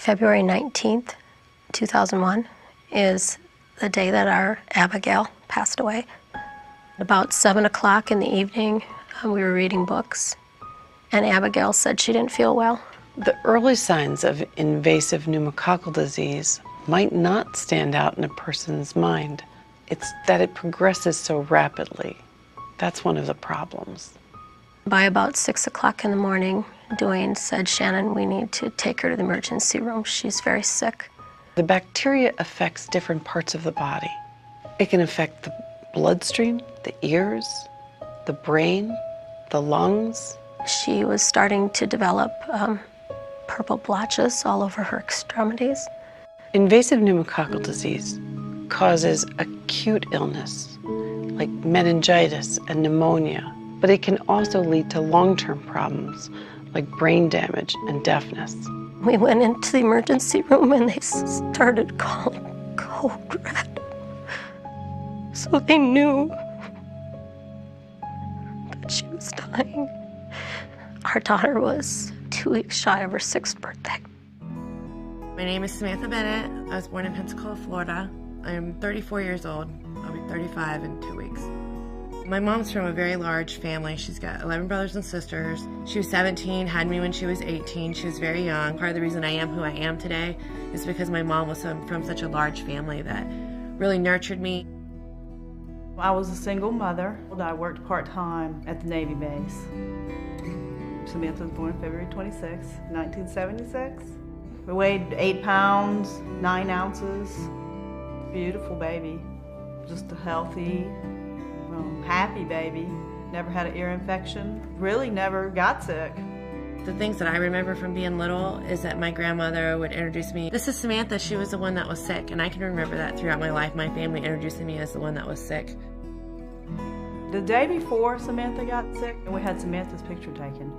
February 19th, 2001 is the day that our Abigail passed away. About 7 o'clock in the evening, we were reading books, and Abigail said she didn't feel well. The early signs of invasive pneumococcal disease might not stand out in a person's mind. It's that it progresses so rapidly. That's one of the problems. By about 6 o'clock in the morning, Dwayne said, "Shannon, we need to take her to the emergency room. She's very sick." The bacteria affects different parts of the body. It can affect the bloodstream, the ears, the brain, the lungs. She was starting to develop purple blotches all over her extremities. Invasive pneumococcal disease causes acute illness, like meningitis and pneumonia, but it can also lead to long-term problems, like brain damage and deafness. We went into the emergency room and they started calling code red. So they knew that she was dying. Our daughter was 2 weeks shy of her 6th birthday. My name is Samantha Bennett. I was born in Pensacola, Florida. I'm 34 years old. I'll be 35 in 2 weeks. My mom's from a very large family. She's got 11 brothers and sisters. She was 17, had me when she was 18. She was very young. Part of the reason I am who I am today is because my mom was from such a large family that really nurtured me. I was a single mother. I worked part-time at the Navy base. Samantha was born February 26, 1976. We weighed 8 pounds, 9 ounces. Beautiful baby. Just a healthy, happy baby. Never had an ear infection. Really never got sick. The things that I remember from being little is that my grandmother would introduce me. This is Samantha. She was the one that was sick, and I can remember that throughout my life, my family introducing me as the one that was sick. The day before Samantha got sick, we had Samantha's picture taken.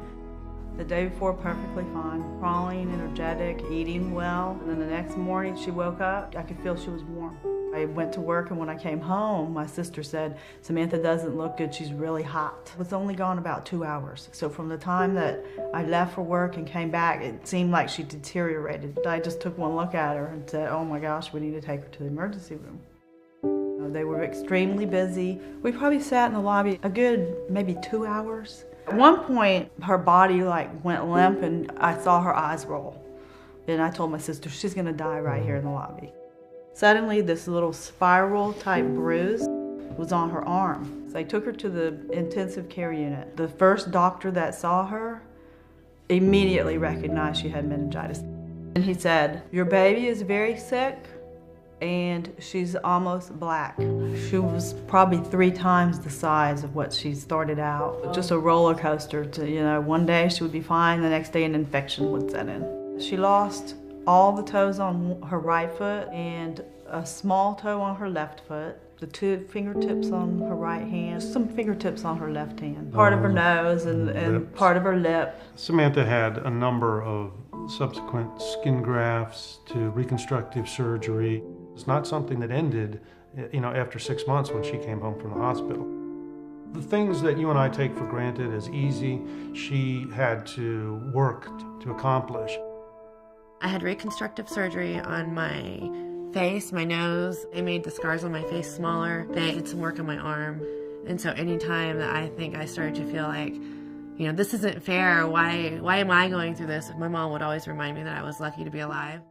The day before, perfectly fine, crawling, energetic, eating well. And then the next morning she woke up, I could feel she was warm. I went to work, and when I came home, my sister said, "Samantha doesn't look good, she's really hot." It was only gone about 2 hours. So from the time that I left for work and came back, it seemed like she deteriorated. I just took one look at her and said, "Oh my gosh, we need to take her to the emergency room." They were extremely busy. We probably sat in the lobby a good maybe 2 hours. At one point, her body went limp, and I saw her eyes roll. And I told my sister, she's gonna die right here in the lobby. Suddenly, this little spiral type bruise was on her arm. So I took her to the intensive care unit. The first doctor that saw her immediately recognized she had meningitis. And he said, "Your baby is very sick, and she's almost black." She was probably 3 times the size of what she started out. Just a roller coaster to, one day she would be fine, the next day an infection would set in. She lost all the toes on her right foot and a small toe on her left foot, the 2 fingertips on her right hand, some fingertips on her left hand, part of her nose and part of her lip. Samantha had a number of subsequent skin grafts to reconstructive surgery. It's not something that ended, after 6 months when she came home from the hospital. The things that you and I take for granted as easy, she had to work to accomplish. I had reconstructive surgery on my face, my nose. They made the scars on my face smaller. They did some work on my arm. And so anytime that I think I started to feel like, this isn't fair, why am I going through this? My mom would always remind me that I was lucky to be alive.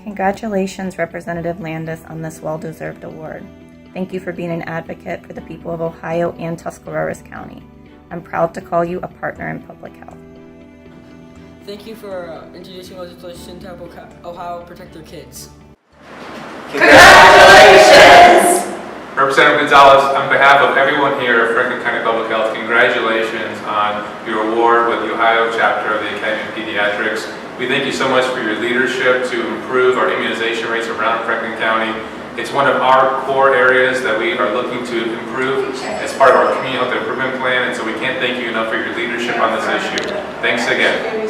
Congratulations, Representative Landis, on this well-deserved award. Thank you for being an advocate for the people of Ohio and Tuscarawas County. I'm proud to call you a partner in public health. Thank you for introducing legislation to help Ohio protect their kids. Congratulations! Representative Gonzalez, on behalf of everyone here at Franklin County Public Health, congratulations on your award with the Ohio chapter of the Academy of Pediatrics. We thank you so much for your leadership to improve our immunization rates around Franklin County. It's one of our core areas that we are looking to improve as part of our community health improvement plan, and so we can't thank you enough for your leadership on this issue. Thanks again.